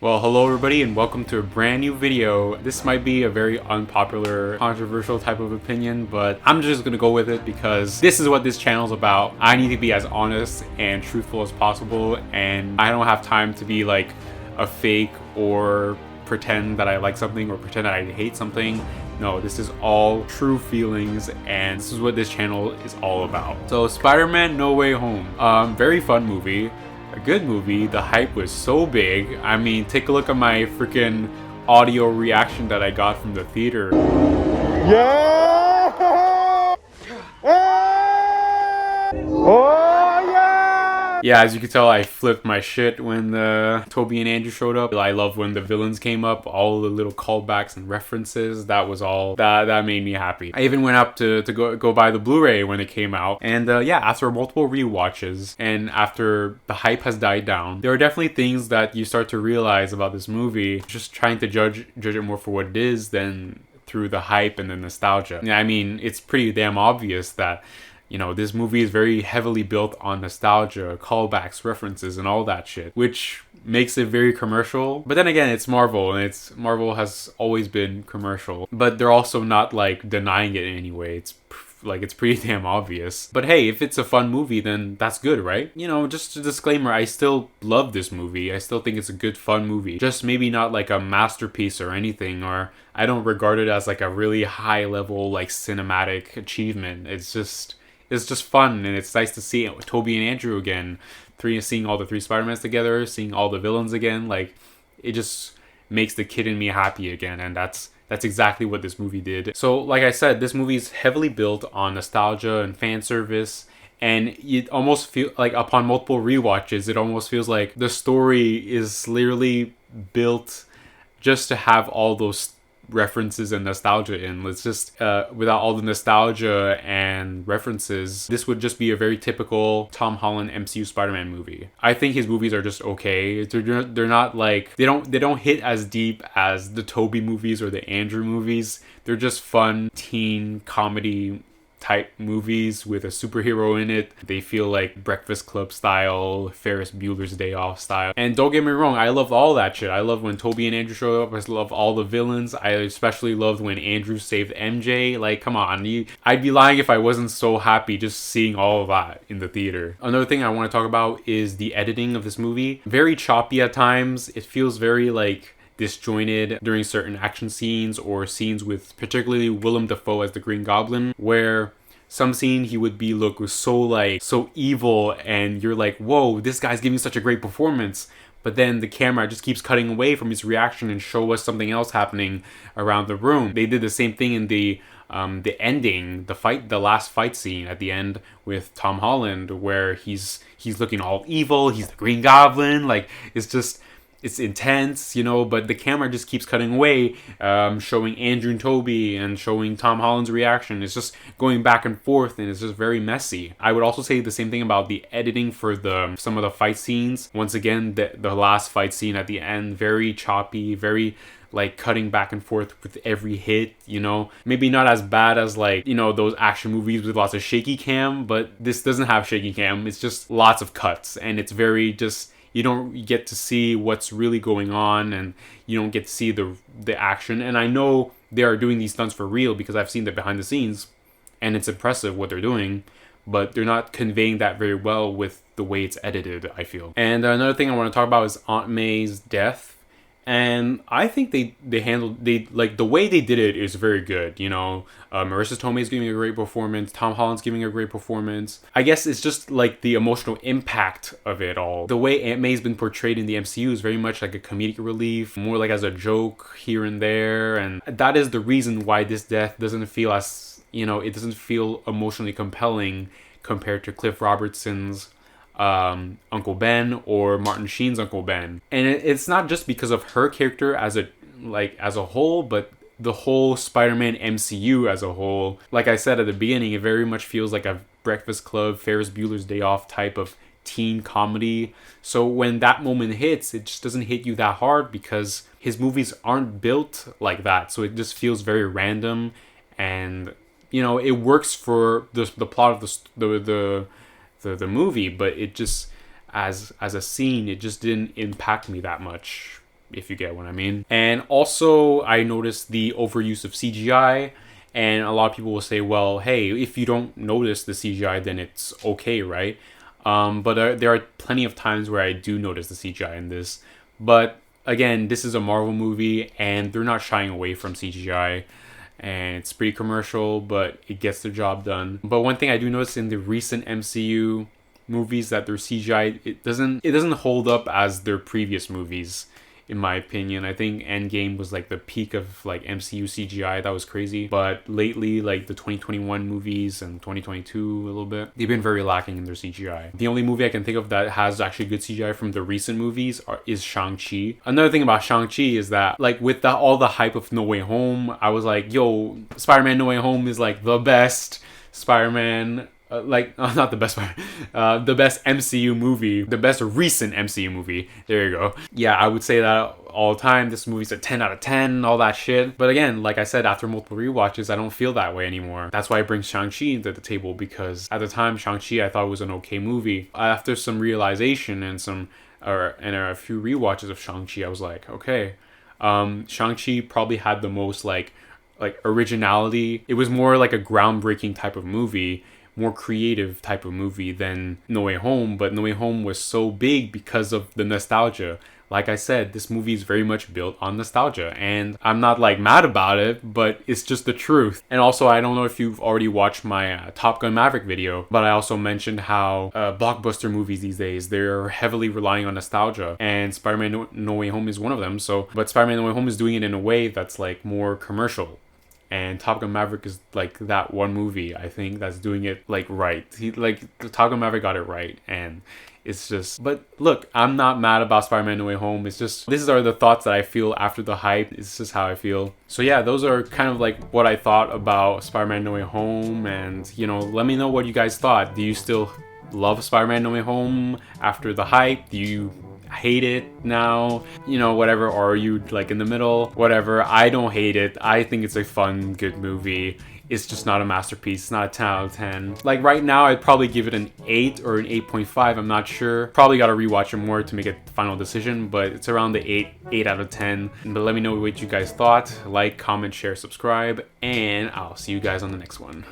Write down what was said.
Well, hello everybody and welcome to a brand new video. This might be a very unpopular, controversial type of opinion, but I'm just gonna go with it because this is what this channel is about. I need to be as honest and truthful as possible, and I don't have time to be like a fake or pretend that I like something or pretend that I hate something. No, this is all true feelings, and this is what this channel is all about. So Spider-Man No Way Home, very fun movie. A good movie. The hype was so big. I mean, take a look at my freaking audio reaction that I got from the theater. Yeah! Oh yeah! Yeah, as you can tell, I flipped my shit when Toby and Andrew showed up. I love when the villains came up, all the little callbacks and references. That was all that made me happy. I even went up to go buy the Blu-ray when it came out. And yeah, after multiple rewatches and after the hype has died down, there are definitely things that you start to realize about this movie. Just trying to judge it more for what it is than through the hype and the nostalgia. Yeah, I mean, it's pretty damn obvious that this movie is very heavily built on nostalgia, callbacks, references, and all that shit, which makes it very commercial. But then again, it's Marvel, and Marvel has always been commercial. But they're also not like denying it in any way. It's pretty damn obvious. But hey, if it's a fun movie, then that's good, right? Just a disclaimer, I still love this movie. I still think it's a good, fun movie. Just maybe not like a masterpiece or anything, or I don't regard it as like a really high level, like cinematic achievement. It's just fun, and it's nice to see it with Toby and Andrew again. Seeing all the three Spider-Mans together, seeing all the villains again, like it just makes the kid in me happy again, and that's exactly what this movie did. So, like I said, this movie is heavily built on nostalgia and fan service, and it almost feel like upon multiple rewatches, it almost feels like the story is literally built just to have all those references and nostalgia in. Let's just without all the nostalgia and references, this would just be a very typical Tom Holland MCU Spider-Man movie. I think his movies are just okay. They're not like they don't hit as deep as the Toby movies or the Andrew movies. They're just fun teen comedy type movies with a superhero in it. They feel like Breakfast Club style, Ferris Bueller's Day Off style. And don't get me wrong, I love all that shit. I love when Toby and Andrew show up. I love all the villains. I especially loved when Andrew saved MJ. Like, come on. I'd be lying if I wasn't so happy just seeing all of that in the theater. Another thing I want to talk about is the editing of this movie. Very choppy at times. It feels very like disjointed during certain action scenes or scenes with particularly Willem Dafoe as the Green Goblin, where some scene he would look so evil, and you're like, whoa, this guy's giving such a great performance. But then the camera just keeps cutting away from his reaction and show us something else happening around the room. They did the same thing in the ending, the last fight scene at the end with Tom Holland, where he's looking all evil. He's the Green Goblin. Like, it's intense, but the camera just keeps cutting away, showing Andrew and Toby and showing Tom Holland's reaction. It's just going back and forth, and it's just very messy. I would also say the same thing about the editing for some of the fight scenes. Once again, the last fight scene at the end, very choppy, very like cutting back and forth with every hit, maybe not as bad as like, those action movies with lots of shaky cam, but this doesn't have shaky cam. It's just lots of cuts, and it's very just, you don't get to see what's really going on, and you don't get to see the action. And I know they are doing these stunts for real because I've seen the behind the scenes, and it's impressive what they're doing, but they're not conveying that very well with the way it's edited, I feel. And another thing I want to talk about is Aunt May's death. And I think the way they did it is very good. Marissa Tomei's giving a great performance. Tom Holland's giving a great performance. I guess it's just like the emotional impact of it all. The way Aunt May's been portrayed in the MCU is very much like a comedic relief, more like as a joke here and there. And that is the reason why this death doesn't feel as, it doesn't feel emotionally compelling compared to Cliff Robertson's Uncle Ben or Martin Sheen's Uncle Ben. And it's not just because of her character as a whole, but the whole Spider-Man MCU as a whole. Like I said at the beginning, it very much feels like a Breakfast Club, Ferris Bueller's Day Off type of teen comedy. So when that moment hits, it just doesn't hit you that hard because his movies aren't built like that. So it just feels very random, and it works for the plot of the movie, but it just as a scene, it just didn't impact me that much. if you get what I mean. And also, I noticed the overuse of CGI. And a lot of people will say, well, hey, if you don't notice the CGI, then it's okay, right? But there are plenty of times where I do notice the CGI in this. But again, this is a Marvel movie, and they're not shying away from CGI. And it's pretty commercial, but it gets the job done. But one thing I do notice in the recent MCU movies that their CGI, it doesn't hold up as their previous movies, in my opinion. I think Endgame was like the peak of like MCU CGI. That was crazy. But lately, like the 2021 movies and 2022 a little bit, they've been very lacking in their CGI. The only movie I can think of that has actually good CGI from the recent movies is Shang-Chi. Another thing about Shang-Chi is that like with all the hype of No Way Home, I was like, yo, Spider-Man No Way Home is like the best Spider-Man, not the best part, the best MCU movie, the best recent MCU movie. There you go. Yeah, I would say that all the time. This movie's a 10 out of 10, all that shit. But again, like I said, after multiple rewatches, I don't feel that way anymore. That's why I bring Shang-Chi into the table, because at the time, Shang-Chi I thought was an okay movie. After some realization and a few rewatches of Shang-Chi, I was like, okay, Shang-Chi probably had the most like originality. It was more like a groundbreaking type of movie, more creative type of movie than No Way Home. But No Way Home was so big because of the nostalgia. Like I said, this movie is very much built on nostalgia, and I'm not like mad about it, but it's just the truth. And also, I don't know if you've already watched my Top Gun Maverick video, but I also mentioned how blockbuster movies these days, they're heavily relying on nostalgia, and Spider-Man No Way Home is one of them. But Spider-Man No Way Home is doing it in a way that's like more commercial. And Top Gun Maverick is like that one movie, I think, that's doing it like right. Top Gun Maverick got it right, and it's just... But look, I'm not mad about Spider-Man No Way Home. It's just, these are the thoughts that I feel after the hype. It's just how I feel. So yeah, those are kind of like what I thought about Spider-Man No Way Home. And, let me know what you guys thought. Do you still love Spider-Man No Way Home after the hype? Do you hate it now, whatever, or are you like in the middle? Whatever. I don't hate it. I think it's a fun, good movie. It's just not a masterpiece. It's not a 10 out of 10. Like right now, I'd probably give it an 8 or an 8.5. I'm not sure. Probably got to rewatch it more to make a final decision, but it's around the 8 out of 10. But let me know what you guys thought. Like, comment, share, subscribe, and I'll see you guys on the next one.